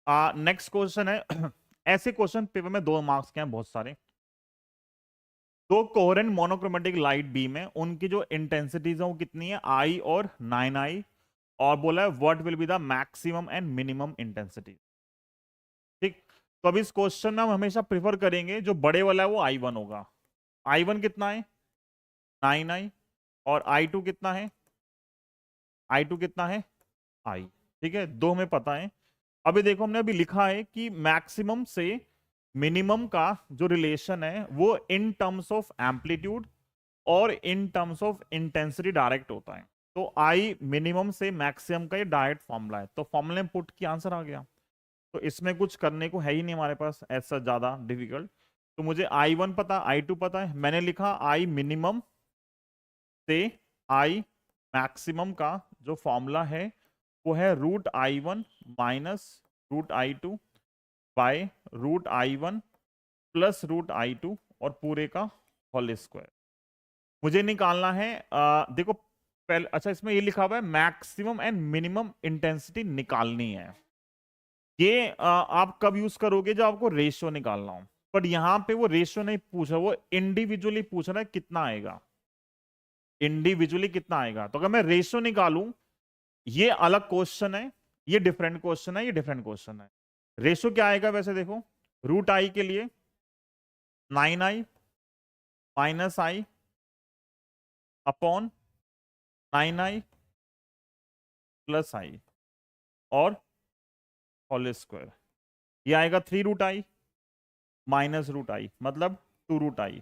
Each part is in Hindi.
नेक्स्ट क्वेश्चन है ऐसे क्वेश्चन पेपर में 2 मार्क्स के हैं बहुत सारे। दो कोहेरेंट मोनोक्रोमेटिक लाइट बीम है, उनकी जो इंटेंसिटीज है वो कितनी है, आई और 9i, और बोला है what will be the maximum and minimum intensity. ठीक, तो अब इस क्वेश्चन में हम हमेशा प्रिफर करेंगे जो बड़े वाला है वो i1 होगा। i1 कितना है, 9i, और i2 कितना है, i2 कितना है, i। ठीक है, दो हमें पता है। अभी देखो हमने अभी लिखा है कि मैक्सिमम से मिनिमम का जो रिलेशन है वो इन टर्म्स ऑफ एम्पलीट्यूड और in terms of intensity direct होता है। तो आई मिनिमम से मैक्सिमम का ये डायरेक्ट फॉर्मूला है, तो फॉर्मूले में पुट की आंसर आ गया। तो इसमें कुछ करने को है ही नहीं हमारे पास ऐसा ज्यादा डिफिकल्ट। तो मुझे i1 पता, i2 पता है, मैंने लिखा आई मिनिमम से आई मैक्सिमम का जो फॉर्मूला है वो है √i1 minus √i2 bye √i1 plus √i2 और पूरे का होल स्क्वायर। मुझे निकालना है देखो पहले, अच्छा इसमें ये लिखा हुआ है मैक्सिमम एंड मिनिमम इंटेंसिटी निकालनी है। ये आप कब यूज करोगे, जब आपको रेशियो निकालना हो। पर यहां पे वो रेशियो नहीं पूछ रहा, वो इंडिविजुअली पूछ रहा है कितना आएगा, इंडिविजुअली कितना आएगा। तो अगर मैं रेशियो निकालूं, ये अलग क्वेश्चन है, ये डिफरेंट क्वेश्चन है, ये डिफरेंट क्वेश्चन है। रेशियो क्या आएगा वैसे देखो, √i के लिए 9i माइनस आई अपॉन 9i प्लस आई और होल स्क्वायर। ये आएगा 3√i माइनस √i मतलब 2√i,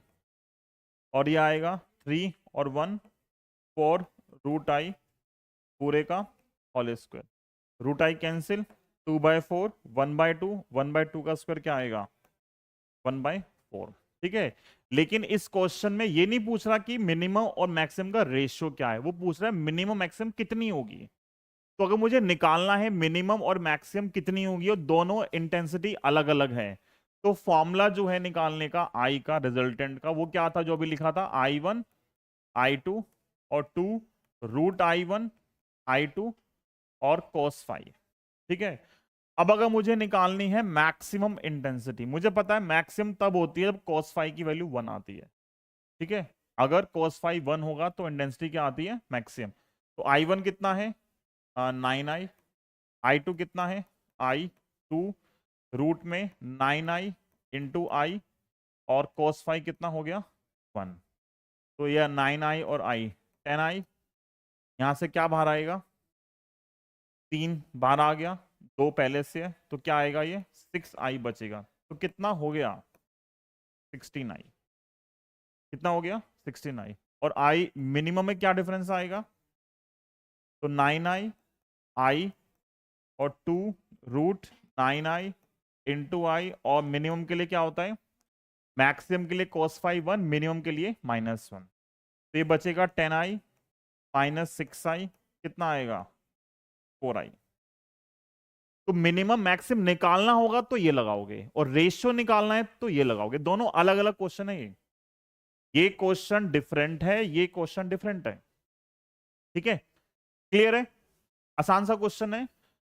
और ये आएगा 3 और 1 4√i पूरे का होल स्क्वायर। √i कैंसिल, 2/4 1/2, 1/2 का स्क्वायर क्या आएगा 1/4। ठीक है, लेकिन इस क्वेश्चन में ये नहीं पूछ रहा कि मिनिमम और मैक्सिमम का रेशियो क्या है, वो पूछ रहा है मिनिमम मैक्सिमम कितनी होगी। तो अगर मुझे निकालना है मिनिमम और मैक्सिमम कितनी होगी और दोनों इंटेंसिटी अलग अलग है, तो फॉर्मूला जो है निकालने का आई का रिजल्टेंट का वो क्या था जो अभी लिखा था, i1 i2 और 2 √i1 i2 और cos phi। ठीक है, अब अगर मुझे निकालनी है मैक्सिमम इंटेंसिटी, मुझे पता है मैक्सिमम तब होती है जब cos phi की वैल्यू 1 आती है। ठीक है, अगर cos phi 1 होगा तो इंटेंसिटी क्या आती है, मैक्सिमम। तो i1 कितना है 9i, i2 कितना है i2 रूट में 9i इंटू आई, और cos phi कितना हो गया 1। तो यह 9i और i 10i, यहां से क्या बाहर आएगा 3 बाहर आ गया, 2 पहले से है, तो क्या आएगा ये 6i बचेगा। तो कितना हो गया 16i, कितना हो गया 16i। और i मिनिमम में क्या डिफरेंस आएगा, तो 9i i और 2 √9i इंटू आई, और मिनिमम के लिए क्या होता है, मैक्सिमम के लिए cos phi 1, मिनिमम के लिए -1। तो ये बचेगा 10i माइनस 6i, कितना आएगा 4i। तो मिनिमम मैक्सिमम निकालना होगा तो ये लगाओगे, और रेशियो निकालना है तो ये लगाओगे। दोनों अलग अलग क्वेश्चन है, ये क्वेश्चन डिफरेंट है, ये क्वेश्चन डिफरेंट है। ठीक है, क्लियर है, आसान सा क्वेश्चन है।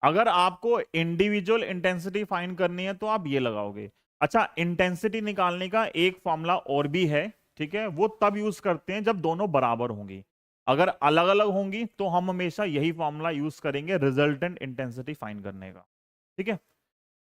अगर आपको इंडिविजुअल इंटेंसिटी फाइंड करनी है तो आप ये लगाओगे। अच्छा, इंटेंसिटी निकालने का एक फॉर्मूला और भी है, ठीक है, वो तब यूज करते हैं जब दोनों बराबर होंगी। अगर अलग अलग होंगी तो हम हमेशा यही फॉर्मूला यूज करेंगे रिजल्टेंट इंटेंसिटी फाइंड करने का। ठीक है।